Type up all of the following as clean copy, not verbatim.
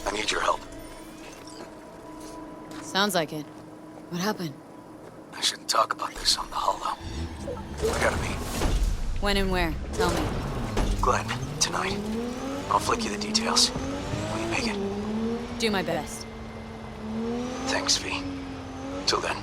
I need your help. Sounds like it. What happened? I shouldn't talk about this on the holo. We gotta meet. When and where? Tell me. Glenn, tonight. I'll flick you the details. Will you make it? Do my best. Thanks, V. Till then.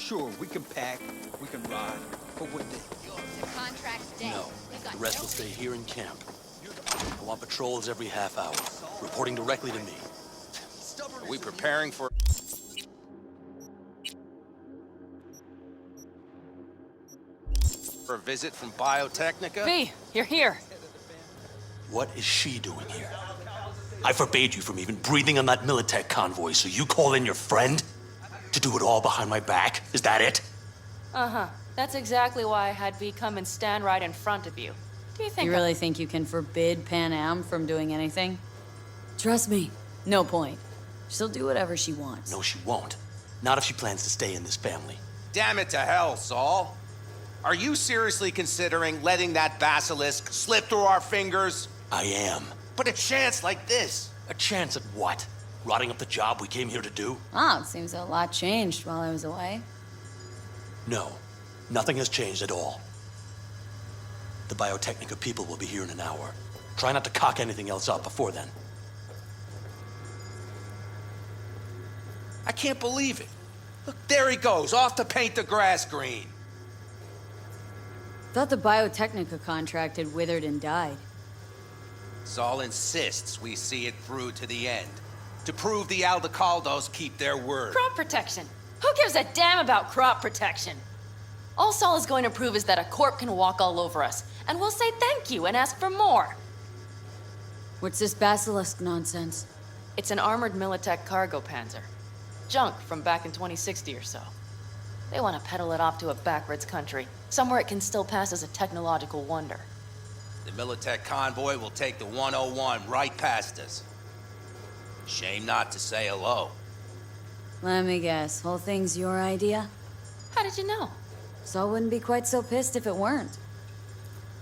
Sure, we can pack, we can ride, but what day? The contract's dead. No, We've got the rest no will stay here in camp. I want patrols every half hour, reporting directly to me. Are we preparing for a visit from Biotechnica? V, you're here. What is she doing here? I forbade you from even breathing on that Militech convoy, so you call in your friend? To do it all behind my back? Is that it? Uh-huh. That's exactly why I had V come and stand right in front of you. Do you think You really think you can forbid Pan Am from doing anything? Trust me, no point. She'll do whatever she wants. No, she won't. Not if she plans to stay in this family. Damn it to hell, Saul. Are you seriously considering letting that basilisk slip through our fingers? I am. But a chance like this. A chance at what? Rotting up the job we came here to do? Ah, it seems a lot changed while I was away. No, nothing has changed at all. The Biotechnica people will be here in an hour. Try not to cock anything else up before then. I can't believe it. Look, there he goes, off to paint the grass green. Thought the Biotechnica contract had withered and died. Saul insists we see it through to the end. To prove the Aldecaldos keep their word. crop protection? Who gives a damn about crop protection? All Saul is going to prove is that a corp can walk all over us, and we'll say thank you and ask for more. What's this basilisk nonsense? It's an armored Militech cargo panzer. Junk from back in 2060 or so. They want to peddle it off to a backwards country, somewhere it can still pass as a technological wonder. The Militech convoy will take the 101 right past us. Shame not to say hello. Let me guess, whole thing's your idea? How did you know? Saul wouldn't be quite so pissed if it weren't.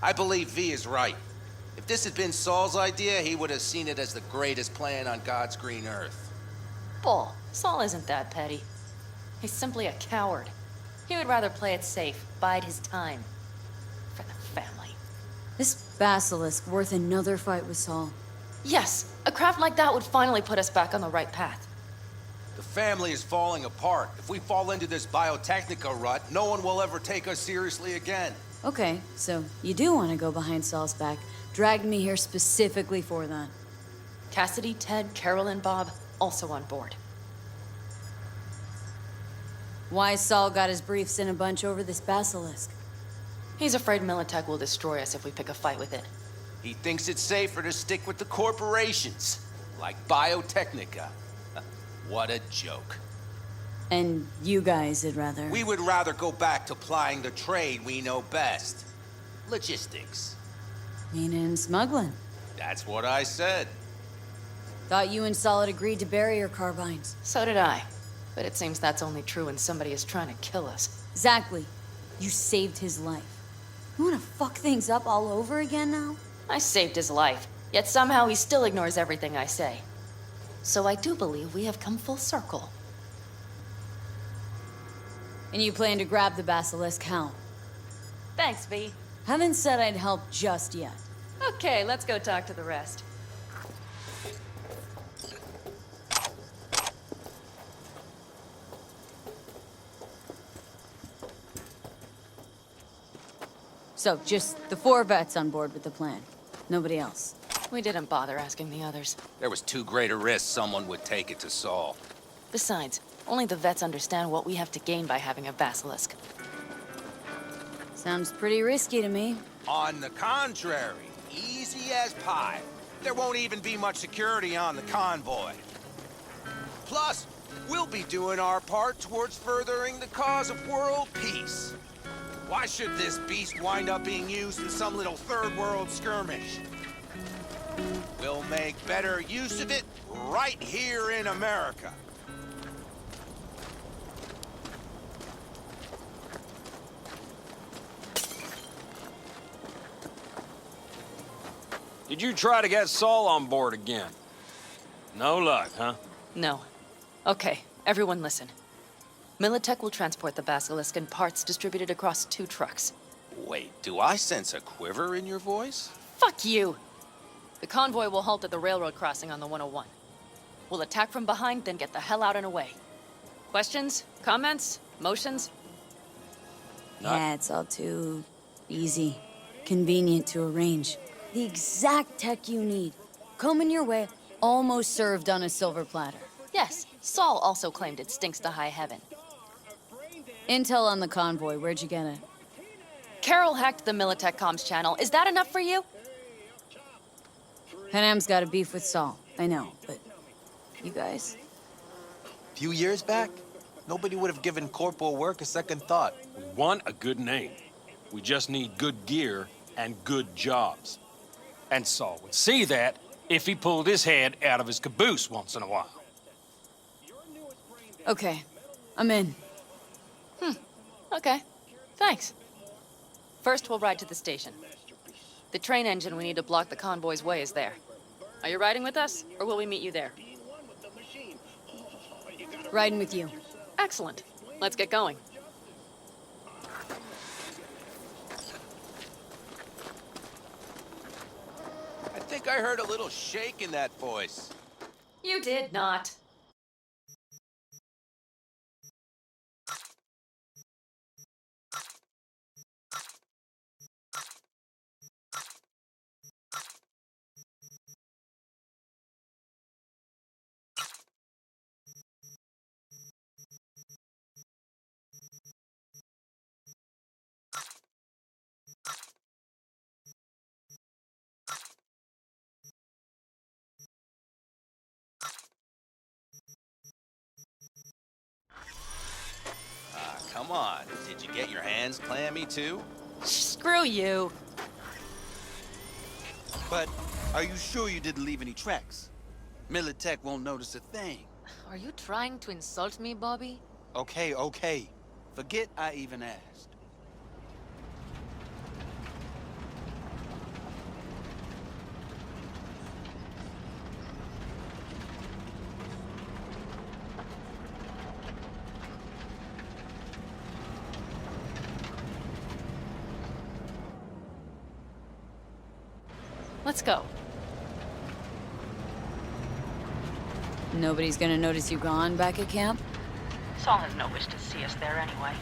I believe V is right. If this had been Saul's idea, he would have seen it as the greatest plan on God's green earth. Bull. Saul isn't that petty. He's simply a coward. He would rather play it safe, bide his time. For the family. This basilisk worth another fight with Saul. Yes, a craft like that would finally put us back on the right path. The family is falling apart. If we fall into this Biotechnica rut, no one will ever take us seriously again. Okay, so you do want to go behind Saul's back. Dragged me here specifically for that. Cassidy, Ted, Carol, and Bob also on board. Why Saul got his briefs in a bunch over this basilisk? He's afraid Militech will destroy us if we pick a fight with it. He thinks it's safer to stick with the corporations, like Biotechnica. What a joke. And you guys would rather... We would rather go back to plying the trade we know best. Logistics. Meaning smuggling. That's what I said. Thought you and Saul had agreed to bury your carbines. So did I. But it seems that's only true when somebody is trying to kill us. Exactly. You saved his life. You want to fuck things up all over again now? I saved his life, yet somehow he still ignores everything I say. So I do believe we have come full circle. And you plan to grab the basilisk how? Thanks, V. Haven't said I'd help just yet. Okay, let's go talk to the rest. So, just the 4 vets on board with the plan. Nobody else. We didn't bother asking the others. There was too great a risk someone would take it to Saul. Besides, only the vets understand what we have to gain by having a basilisk. Sounds pretty risky to me. On the contrary, easy as pie. There won't even be much security on the convoy. Plus, we'll be doing our part towards furthering the cause of world peace. Why should this beast wind up being used in some little third world skirmish? We'll make better use of it right here in America. Did you try to get Saul on board again? No luck, huh? No. Okay, everyone listen. Militech will transport the basilisk in parts distributed across 2 trucks. Wait, do I sense a quiver in your voice? Fuck you! The convoy will halt at the railroad crossing on the 101. We'll attack from behind, then get the hell out and away. Questions? Comments? Motions? Yeah, it's all too easy. Convenient to arrange. The exact tech you need. Coming your way, almost served on a silver platter. Yes, Saul also claimed it stinks to high heaven. Intel on the convoy, where'd you get it? Carol hacked the Militech comms channel. Is that enough for you? Pan Am's got a beef with Saul, I know, but you guys? Few years back, nobody would have given corporal work a second thought. We want a good name. We just need good gear and good jobs. And Saul would see that if he pulled his head out of his caboose once in a while. Okay, I'm in. Okay, thanks. First, we'll ride to the station. The train engine we need to block the convoy's way is there. Are you riding with us, or will we meet you there? Riding with you. Excellent. Let's get going. I think I heard a little shake in that voice. You did not. Come on, did you get your hands clammy too? Screw you. But are you sure you didn't leave any tracks? Militech won't notice a thing. Are you trying to insult me, Bobby? Okay. Forget I even asked. Let's go. Nobody's gonna notice you gone back at camp? Saul has no wish to see us there anyway.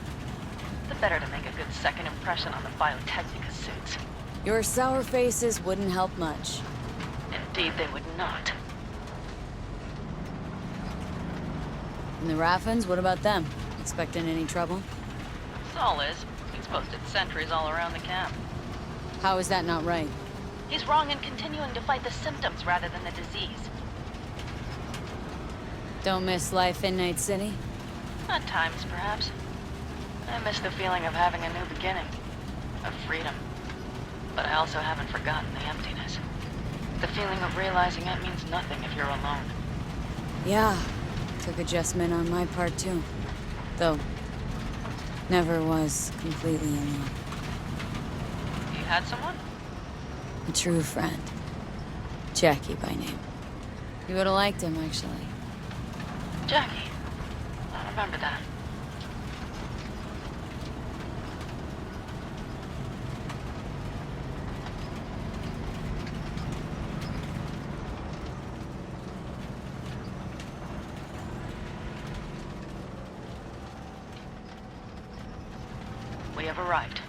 The better to make a good second impression on the Biotechnica suits. Your sour faces wouldn't help much. Indeed, they would not. And the Raffins, what about them? Expecting any trouble? Saul is. He's posted sentries all around the camp. How is that not right? He's wrong in continuing to fight the symptoms rather than the disease. Don't miss life in Night City? At times, perhaps. I miss the feeling of having a new beginning. Of freedom. But I also haven't forgotten the emptiness. The feeling of realizing it means nothing if you're alone. Yeah, took adjustment on my part too. Though, never was completely alone. You had someone? A true friend. Jackie by name. You would've liked him, actually. Jackie. I remember that. arrived.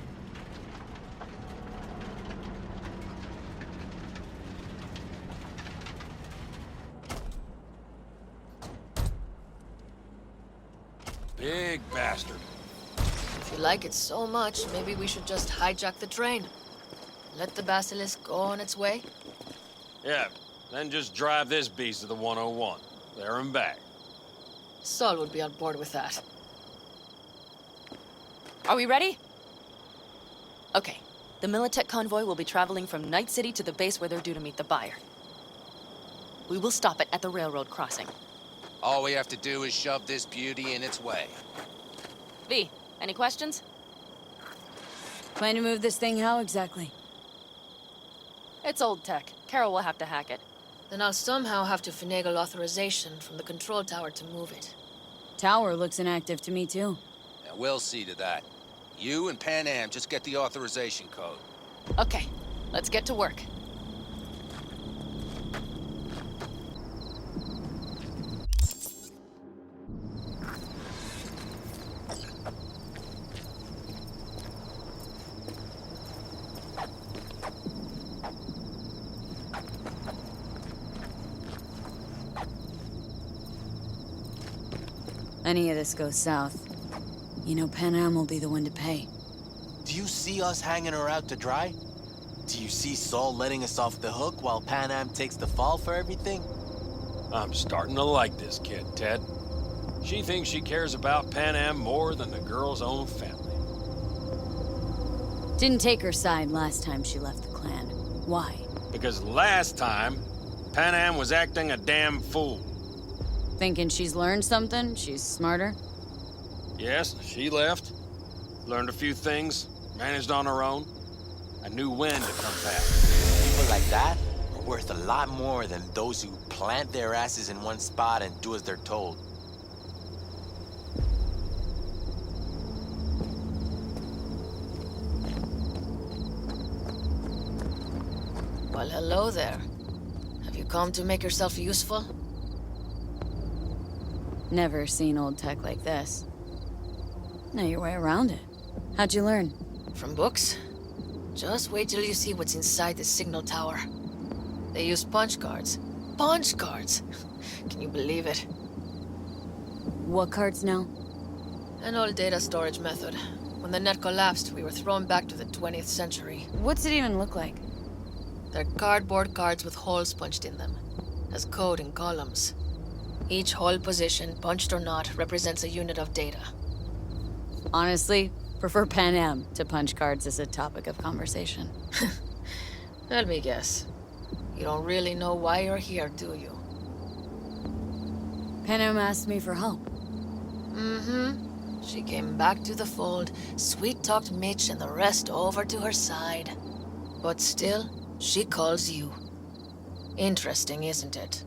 Big bastard. If you like it so much, maybe we should just hijack the train. Let the basilisk go on its way. Yeah, then just drive this beast to the 101. There and back. Saul would be on board with that. Are we ready? Okay. The Militech convoy will be traveling from Night City to the base where they're due to meet the buyer. We will stop it at the railroad crossing. All we have to do is shove this beauty in its way. V, any questions? Plan to move this thing how exactly? It's old tech. Carol will have to hack it. Then I'll somehow have to finagle authorization from the control tower to move it. Tower looks inactive to me too. Yeah, we'll see to that. You and Pan Am just get the authorization code. Okay, let's get to work. Any of this goes south, you know Pan Am will be the one to pay. Do you see us hanging her out to dry? Do you see Saul letting us off the hook while Pan Am takes the fall for everything? I'm starting to like this kid, Ted. She thinks she cares about Pan Am more than the girl's own family. Didn't take her side last time she left the clan. Why? Because last time, Pan Am was acting a damn fool. Thinking she's learned something? She's smarter? Yes, she left. Learned a few things, managed on her own. I knew when to come back. People like that are worth a lot more than those who plant their asses in one spot and do as they're told. Well, hello there. Have you come to make yourself useful? Never seen old tech like this. Know your way around it. How'd you learn? From books? Just wait till you see what's inside the signal tower. They use punch cards. Punch cards! Can you believe it? What cards now? An old data storage method. When the net collapsed, we were thrown back to the 20th century. What's it even look like? They're cardboard cards with holes punched in them. Has code in columns. Each hole position, punched or not, represents a unit of data. Honestly, prefer Pan Am to punch cards as a topic of conversation. Let me guess. You don't really know why you're here, do you? Pan Am asked me for help. Mm-hmm. She came back to the fold, sweet-talked Mitch and the rest over to her side. But still, she calls you. Interesting, isn't it?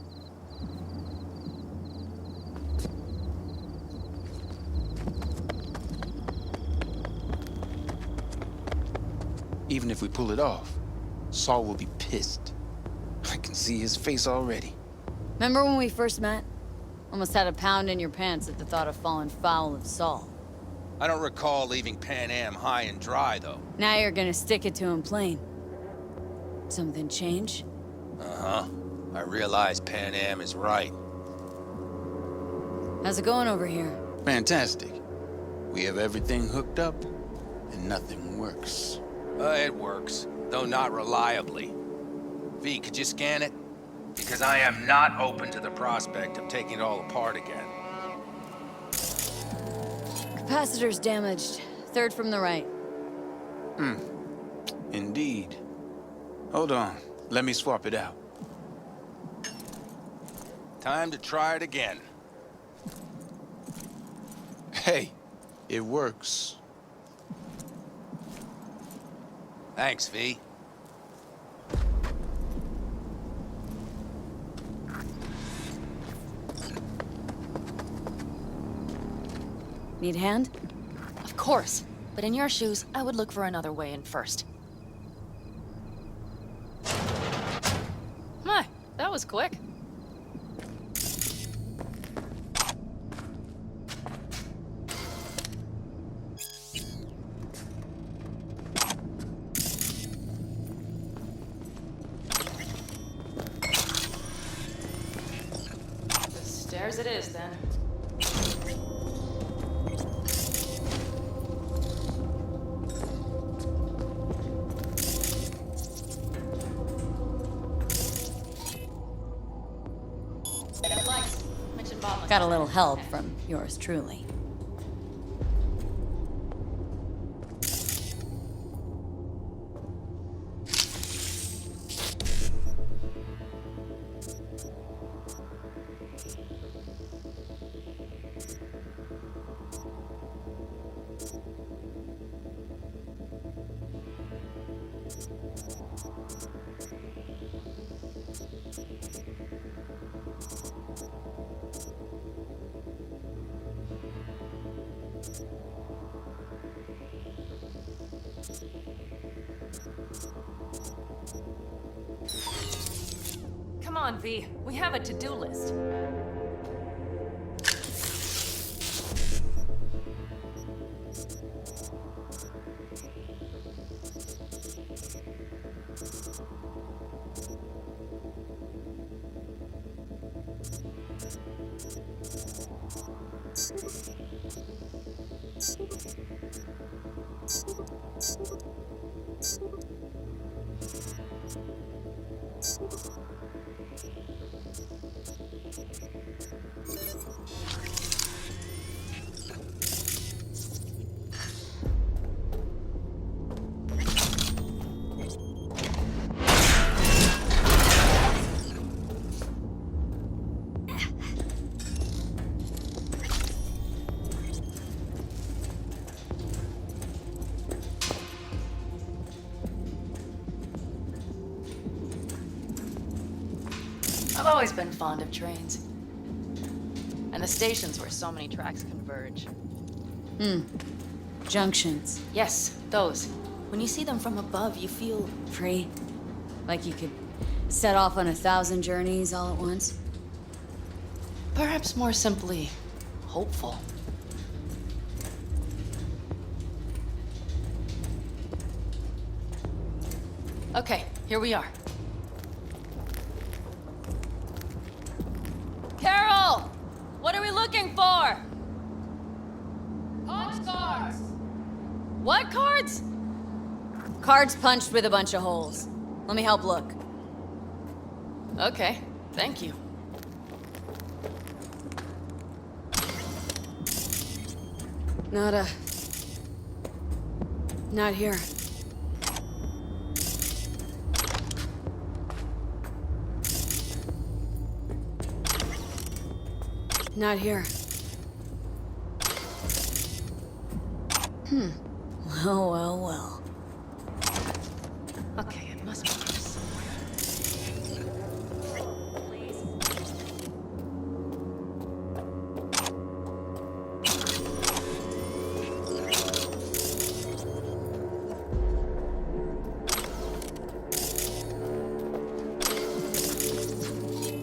Even if we pull it off, Saul will be pissed. I can see his face already. Remember when we first met? Almost had a pound in your pants at the thought of falling foul of Saul. I don't recall leaving Pan Am high and dry, though. Now you're gonna stick it to him plain. Something change? Uh-huh. I realize Pan Am is right. How's it going over here? Fantastic. We have everything hooked up, and nothing works. It works, though not reliably. V, could you scan it? Because I am not open to the prospect of taking it all apart again. Capacitor's damaged. Third from the right. Indeed. Hold on. Let me swap it out. Time to try it again. Hey, it works. Thanks, V. Need a hand? Of course. But in your shoes, I would look for another way in first. My, that was quick. as it is, then. Got a little help from yours truly. Come on, V. We have a to-do list. I've always been fond of trains. And the stations where so many tracks converge. Junctions. Yes, those. When you see them from above, you feel... Free. Like you could set off on 1,000 journeys all at once. perhaps more simply, hopeful. Okay, here we are. Carol! What are we looking for? Punch cards! What cards? Cards punched with a bunch of holes. Let me help look. Okay, thank you. Not here. Not here. Well, well, well. Okay, it must be here somewhere.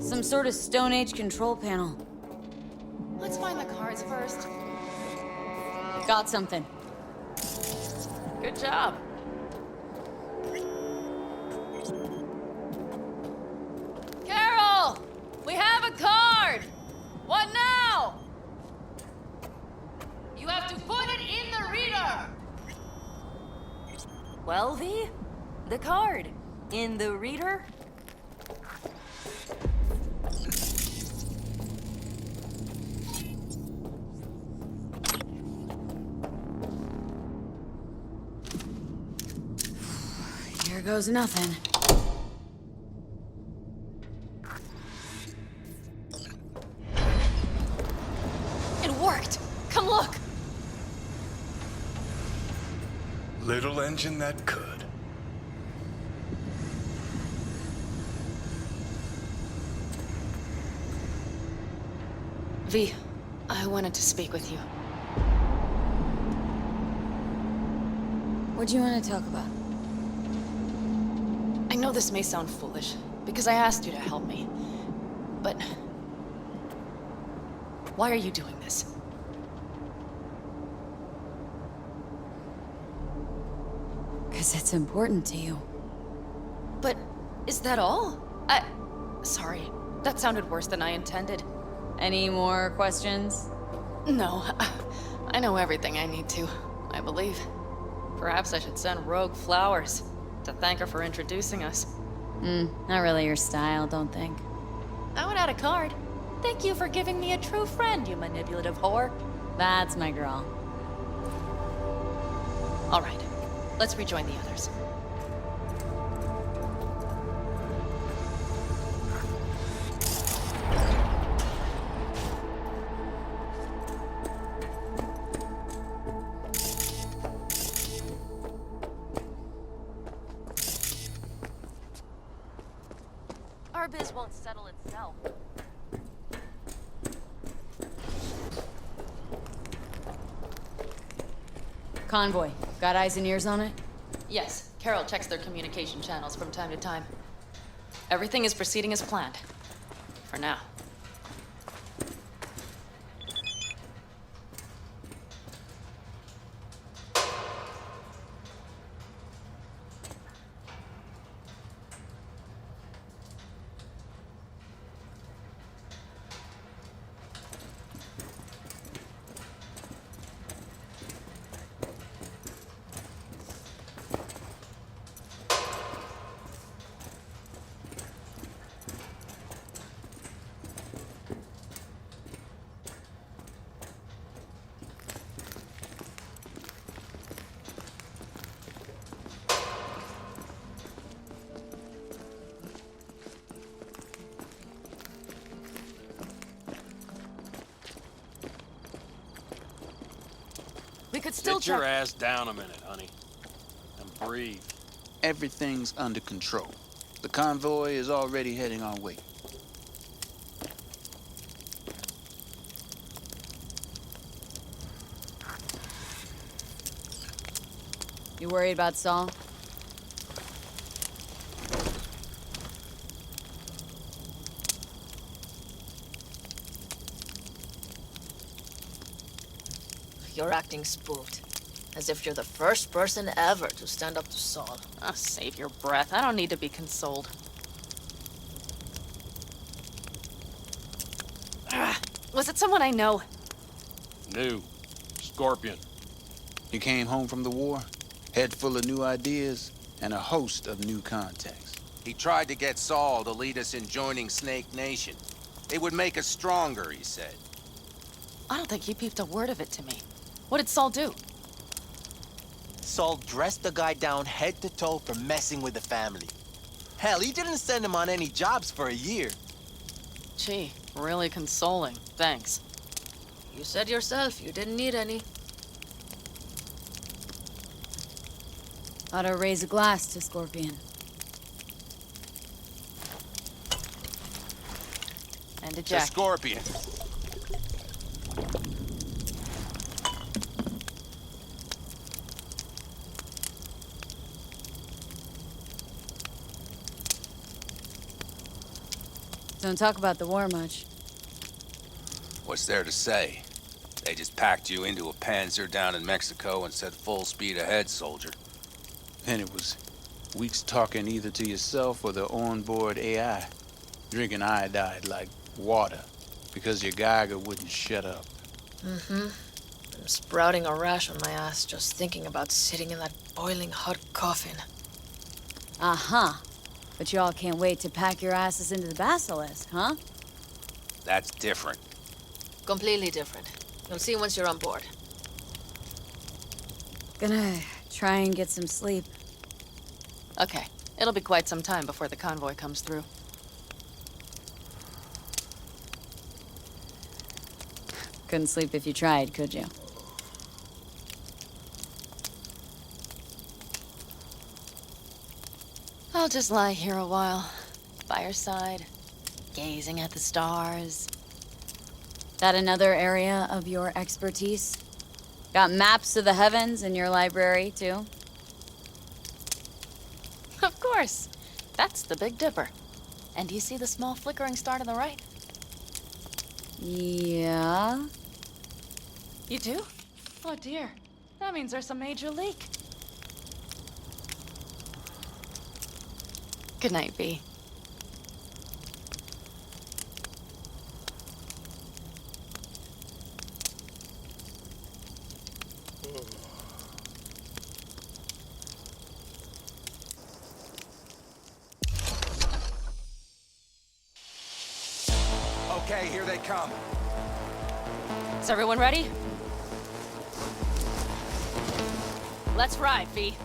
Some sort of Stone Age control panel. Let's find the cards first. Got something. Good job. Carol! We have a card! What now? You have to put it in the reader! Well, V, the card. In the reader? Here goes nothing. It worked! Come look! Little engine that could. V, I wanted to speak with you. What do you want to talk about? I know this may sound foolish, because I asked you to help me. But... why are you doing this? Because it's important to you. But is that all? Sorry, that sounded worse than I intended. Any more questions? No, I know everything I need to, I believe. Perhaps I should send Rogue flowers to thank her for introducing us. Not really your style, don't think. I would add a card. Thank you for giving me a true friend, you manipulative whore. That's my girl. All right, let's rejoin the others. Our biz won't settle itself. Convoy, got eyes and ears on it? Yes, Carol checks their communication channels from time to time. Everything is proceeding as planned. For now. We could still Get your check. ass down a minute, honey. And breathe. Everything's under control. The convoy is already heading our way. You worried about Saul? You're acting spooked. As if you're the first person ever to stand up to Saul. Oh, save your breath. I don't need to be consoled. Was it someone I know? New. Scorpion. You came home from the war, head full of new ideas, and a host of new contacts. He tried to get Saul to lead us in joining Snake Nation. It would make us stronger, he said. I don't think he peeped a word of it to me. What did Saul do? Saul dressed the guy down head to toe for messing with the family. Hell, he didn't send him on any jobs for a year. Gee, really consoling. Thanks. You said yourself you didn't need any. Ought to raise a glass to Scorpion. And a The Jack. Scorpion. Don't talk about the war much. What's there to say? They just packed you into a Panzer down in Mexico and said full speed ahead, soldier. Then it was weeks talking either to yourself or the onboard AI, drinking iodide like water, because your Geiger wouldn't shut up. I'm sprouting a rash on my ass just thinking about sitting in that boiling hot coffin. Uh-huh. But y'all can't wait to pack your asses into the Basilisk, huh? That's different. Completely different. You'll see once you're on board. Gonna try and get some sleep. Okay, it'll be quite some time before the convoy comes through. Couldn't sleep if you tried, could you? I'll just lie here a while, by your side, gazing at the stars. That another area of your expertise? Got maps of the heavens in your library, too? Of course. That's the Big Dipper. And do you see the small flickering star to the right? Yeah? You do? Oh dear. That means there's a major leak. Good night, B. Okay, here they come. Is everyone ready? Let's ride, V.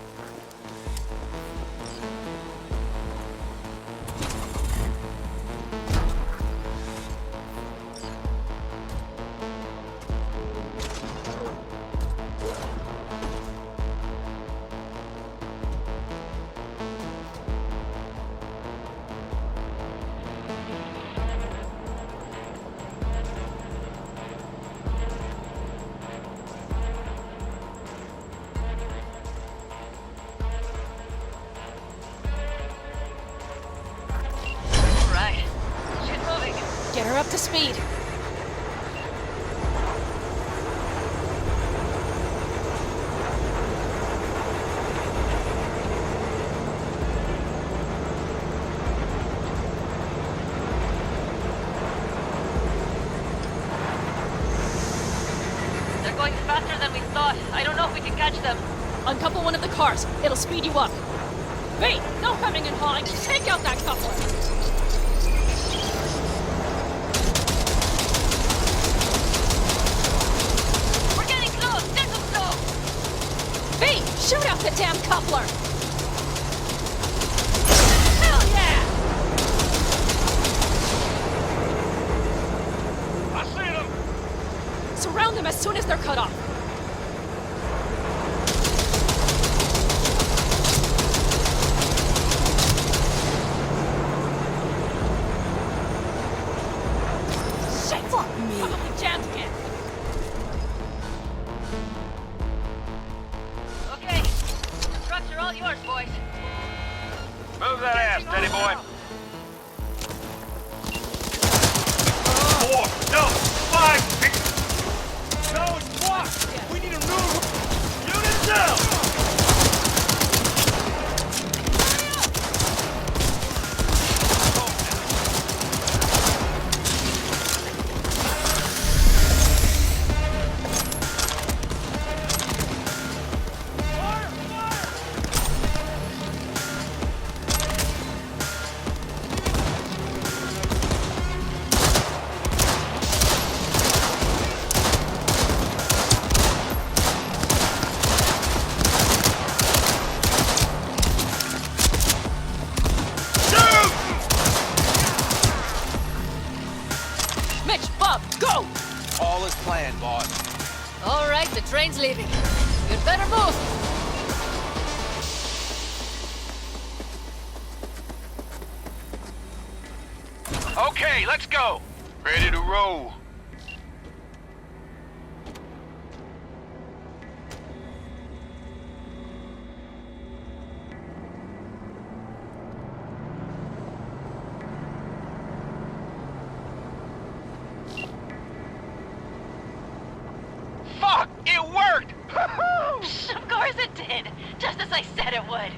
Right. She's moving. Get her up to speed. They're going faster than we thought. I don't know if we can catch them. Uncouple one of the cars. It'll speed you up. V, no hemming and hawing. Take out that coupler. We're getting close. Sizzle slow. V, shoot out the damn coupler. Hell yeah! I see them! Surround them as soon as they're cut off. Shit! Fuck me! Probably jammed again. Okay. The trucks are all yours, boys. Move that ass, steady boy. 4, no, 5, 6. No, it's blocked. We need a new unit down. Mitch, Bob, go! All is planned, boss. All right, the train's leaving. You'd better move. Okay, let's go. Ready to roll. Fuck! It worked! Of course it did. Just as I said it would.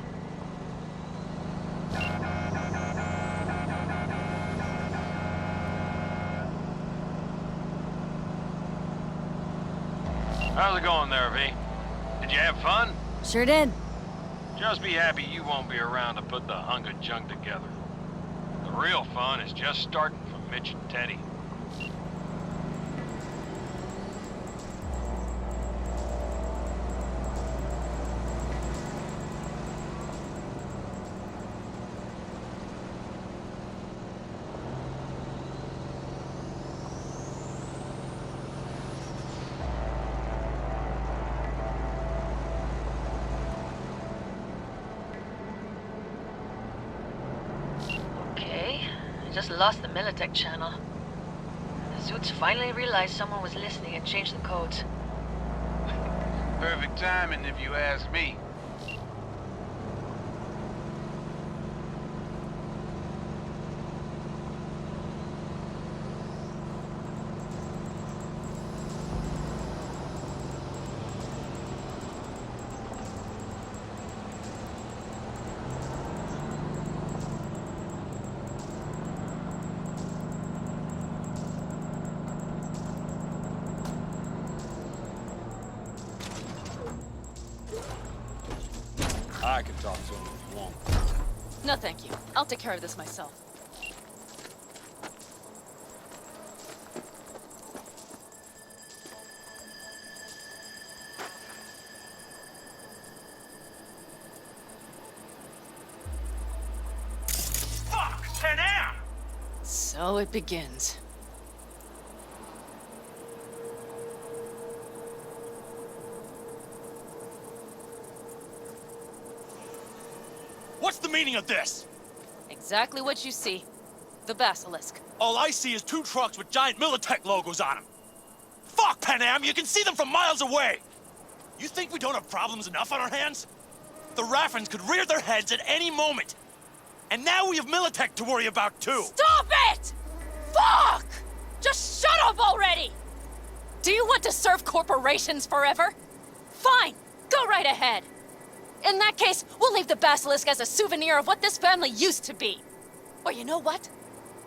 How's it going there, V? Did you have fun? Sure did. Just be happy you won't be around to put the hunk of junk together. The real fun is just starting for Mitch and Teddy. Okay. I just lost the Militech channel. The suits finally realized someone was listening and changed the codes. Perfect timing, if you ask me. I can talk to him if you want. No, thank you. I'll take care of this myself. So it begins. What's the meaning of this? Exactly what you see. The basilisk. All I see is 2 trucks with giant Militech logos on them. Fuck, Panam, you can see them from miles away! You think we don't have problems enough on our hands? The Raffens could rear their heads at any moment. And now we have Militech to worry about, too. Stop it! Fuck! Just shut up already! Do you want to serve corporations forever? Fine, go right ahead. In that case, we'll leave the basilisk as a souvenir of what this family used to be. Or you know what?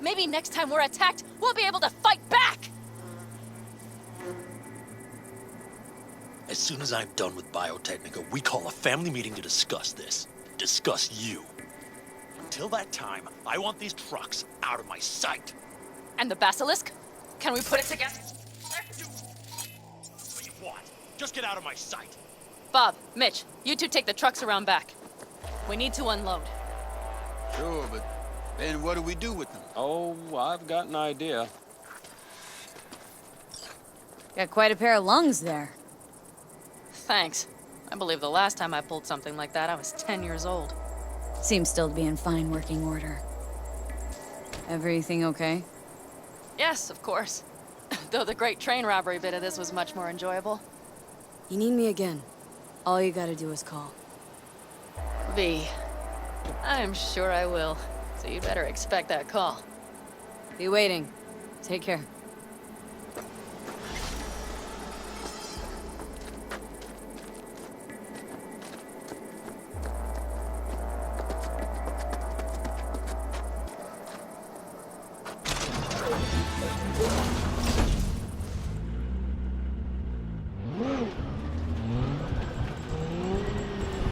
Maybe next time we're attacked, we'll be able to fight back! As soon as I'm done with Biotechnica, we call a family meeting to discuss this. Discuss you. Until that time, I want these trucks out of my sight. And the basilisk? Can we put it together? What do you want? Just get out of my sight. Bob, Mitch, you two take the trucks around back. We need to unload. Sure, but then what do we do with them? Oh, I've got an idea. Got quite a pair of lungs there. Thanks. I believe the last time I pulled something like that, I was 10 years old. Seems still to be in fine working order. Everything okay? Yes, of course. Though the great train robbery bit of this was much more enjoyable. You need me again. All you gotta do is call. V. I'm sure I will. So you better expect that call. Be waiting. Take care.